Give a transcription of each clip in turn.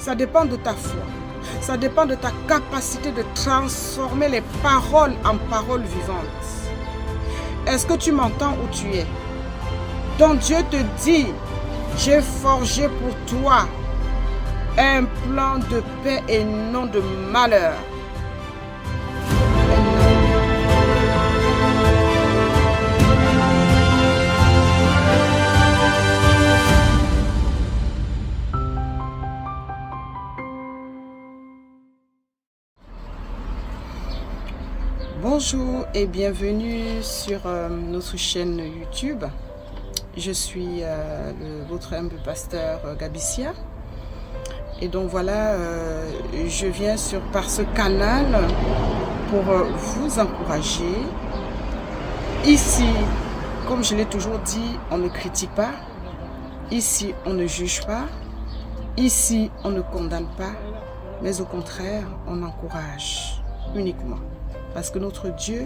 Ça dépend de ta foi. Ça dépend de ta capacité de transformer les paroles en paroles vivantes. Est-ce que tu m'entends où tu es? Ton Dieu te dit, j'ai forgé pour toi un plan de paix et non de malheur. Bonjour et bienvenue sur notre chaîne YouTube. Je suis votre humble pasteur Gabicia. Et donc voilà, je viens par ce canal pour vous encourager. Ici, comme je l'ai toujours dit, on ne critique pas. Ici, on ne juge pas. Ici, on ne condamne pas. Mais au contraire, on encourage uniquement. Parce que notre Dieu,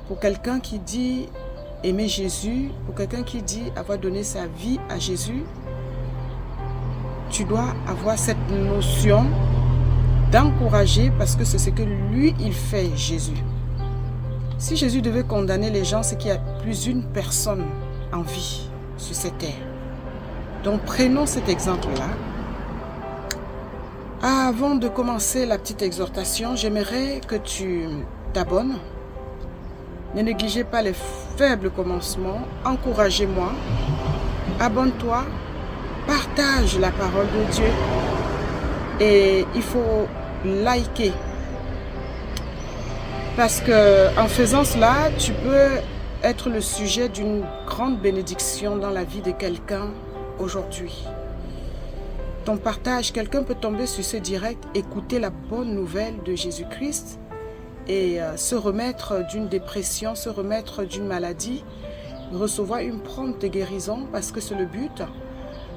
pour quelqu'un qui dit aimer Jésus, pour quelqu'un qui dit avoir donné sa vie à Jésus, tu dois avoir cette notion d'encourager parce que c'est ce que lui, il fait, Jésus. Si Jésus devait condamner les gens, c'est qu'il y a plus d'une personne en vie sur cette terre. Donc prenons cet exemple-là. Avant de commencer la petite exhortation, j'aimerais que tu t'abonnes. Ne négligez pas les faibles commencements. Encouragez-moi. Abonne-toi. Partage la parole de Dieu. Et il faut liker. Parce que en faisant cela, tu peux être le sujet d'une grande bénédiction dans la vie de quelqu'un aujourd'hui. Ton partage, quelqu'un peut tomber sur ce direct, écouter la bonne nouvelle de Jésus-Christ et se remettre d'une dépression, se remettre d'une maladie, recevoir une prompte guérison parce que c'est le but.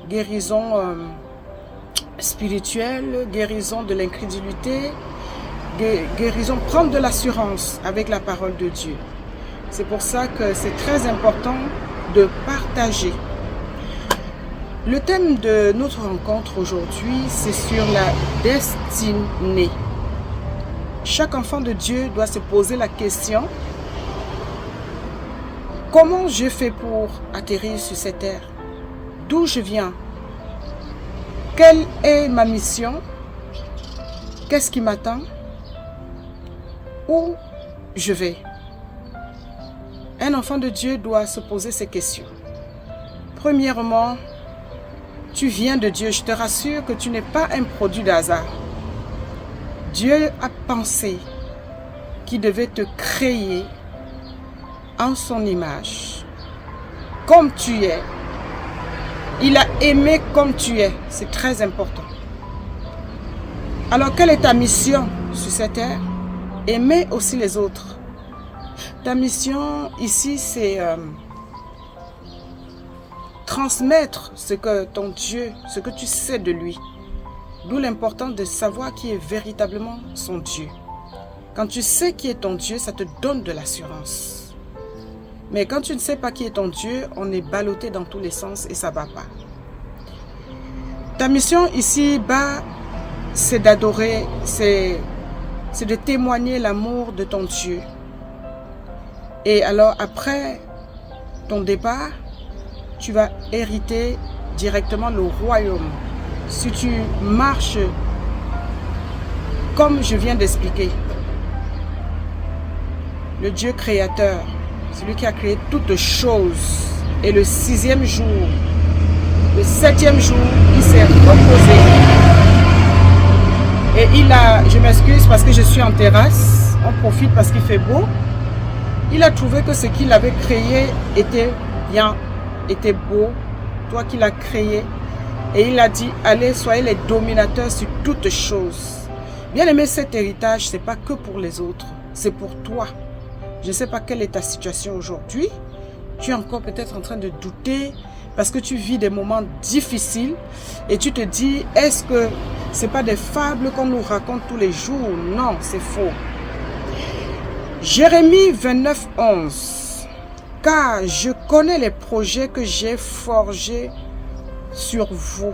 Guérison spirituelle, guérison de l'incrédulité, guérison, prendre de l'assurance avec la parole de Dieu. C'est pour ça que c'est très important de partager. Le thème de notre rencontre aujourd'hui, c'est sur la destinée. Chaque enfant de Dieu doit se poser la question: comment je fais pour atterrir sur cette terre? D'où je viens? Quelle est ma mission? Qu'est-ce qui m'attend? Où je vais? Un enfant de Dieu doit se poser ces questions. Premièrement, tu viens de Dieu. Je te rassure que tu n'es pas un produit d'hasard. Dieu a pensé qu'il devait te créer en son image. Comme tu es. Il a aimé comme tu es. C'est très important. Alors, quelle est ta mission sur cette terre? Aimer aussi les autres. Ta mission ici, c'est transmettre ce que ton Dieu, ce que tu sais de lui. D'où l'importance de savoir qui est véritablement son Dieu. Quand tu sais qui est ton Dieu, ça te donne de l'assurance. Mais quand tu ne sais pas qui est ton Dieu, on est ballotté dans tous les sens et ça ne va pas. Ta mission ici-bas, c'est d'adorer, c'est de témoigner l'amour de ton Dieu. Et alors après ton départ, tu vas hériter directement le royaume. Si tu marches comme je viens d'expliquer, le Dieu créateur, celui qui a créé toutes choses, et le 6e jour, le 7e jour, il s'est reposé. Et je m'excuse parce que je suis en terrasse, on profite parce qu'il fait beau. Il a trouvé que ce qu'il avait créé était bien, était beau, toi qui l'as créé. Et il a dit, allez, soyez les dominateurs sur toutes choses. Bien aimé, cet héritage, ce n'est pas que pour les autres, c'est pour toi. Je ne sais pas quelle est ta situation aujourd'hui. Tu es encore peut-être en train de douter parce que tu vis des moments difficiles et tu te dis, est-ce que ce n'est pas des fables qu'on nous raconte tous les jours? Non, c'est faux. Jérémie 29, 11. Car je connais les projets que j'ai forgés sur vous.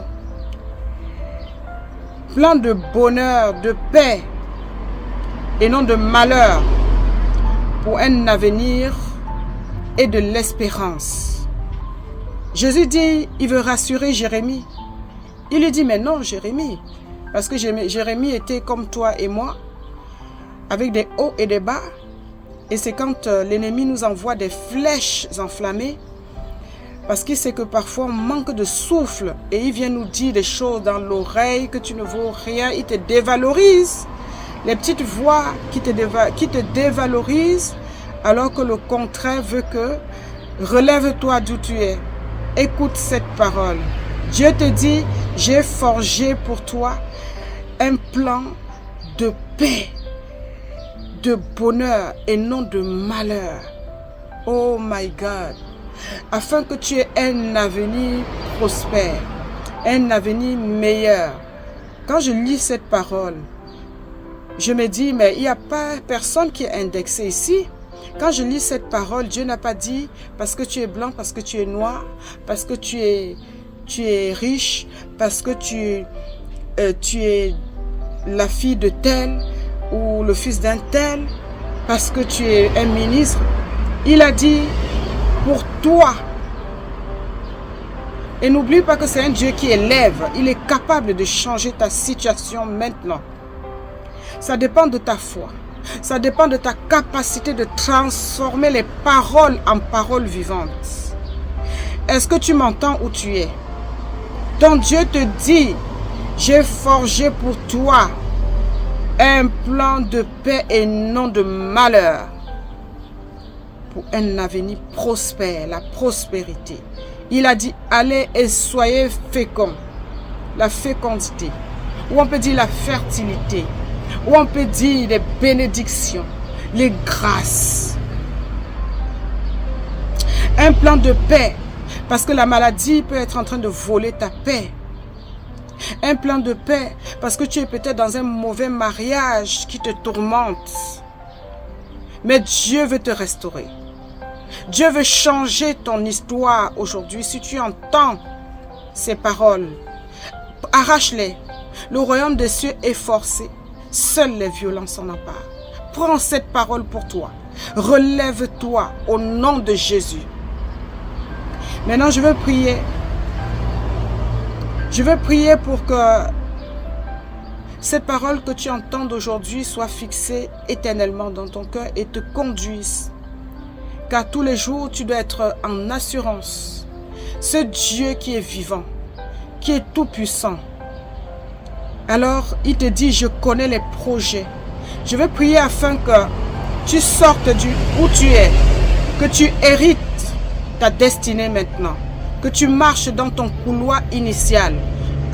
plein de bonheur, de paix et non de malheur, pour un avenir et de l'espérance. Jésus dit, il veut rassurer Jérémie. Il lui dit, mais non Jérémie, parce que Jérémie était comme toi et moi, avec des hauts et des bas. Et c'est quand l'ennemi nous envoie des flèches enflammées, parce qu'il sait que parfois on manque de souffle, et il vient nous dire des choses dans l'oreille que tu ne vaux rien, il te dévalorise. Les petites voix qui te dévalorisent, alors que le contraire veut que relève-toi d'où tu es. Écoute cette parole. Dieu te dit, j'ai forgé pour toi un plan de paix, de bonheur et non de malheur. Oh my God. Afin que tu aies un avenir prospère, un avenir meilleur. Quand je lis cette parole, je me dis, mais il n'y a pas personne qui est indexé ici. Quand je lis cette parole, Dieu n'a pas dit parce que tu es blanc, parce que tu es noir, parce que tu es riche, parce que tu es la fille de tel ou le fils d'un tel, parce que tu es un ministre. Il a dit pour toi. Et n'oublie pas que c'est un Dieu qui élève. Il est capable de changer ta situation maintenant. Ça dépend de ta foi. Ça dépend de ta capacité de transformer les paroles en paroles vivantes. Est-ce que tu m'entends où tu es? Ton Dieu te dit, j'ai forgé pour toi un plan de paix et non de malheur, pour un avenir prospère, la prospérité. Il a dit, allez et soyez féconds. La fécondité, ou on peut dire la fertilité, ou on peut dire les bénédictions, les grâces. Un plan de paix, parce que la maladie peut être en train de voler ta paix. Un plan de paix, parce que tu es peut-être dans un mauvais mariage qui te tourmente. Mais Dieu veut te restaurer. Dieu veut changer ton histoire aujourd'hui. Si tu entends ces paroles, arrache-les. Le royaume des cieux est forcé. Seuls les violents s'en emparent. Prends cette parole pour toi. Relève-toi au nom de Jésus. Maintenant, je veux prier. Je veux prier pour que cette parole que tu entends aujourd'hui soit fixée éternellement dans ton cœur et te conduise. Car tous les jours, tu dois être en assurance. Ce Dieu qui est vivant, qui est tout puissant. Alors, il te dit, je connais les projets. Je veux prier afin que tu sortes où tu es, que tu hérites ta destinée maintenant, que tu marches dans ton couloir initial,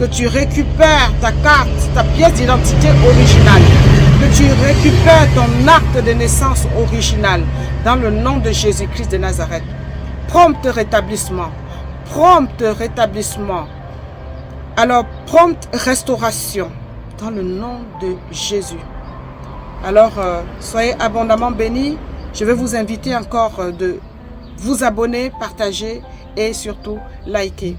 que tu récupères ta carte, ta pièce d'identité originale, que tu récupères ton acte de naissance original dans le nom de Jésus-Christ de Nazareth. Prompt rétablissement, prompt rétablissement. Alors, prompte restauration dans le nom de Jésus. Alors, soyez abondamment bénis. Je vais vous inviter encore de vous abonner, partager et surtout liker.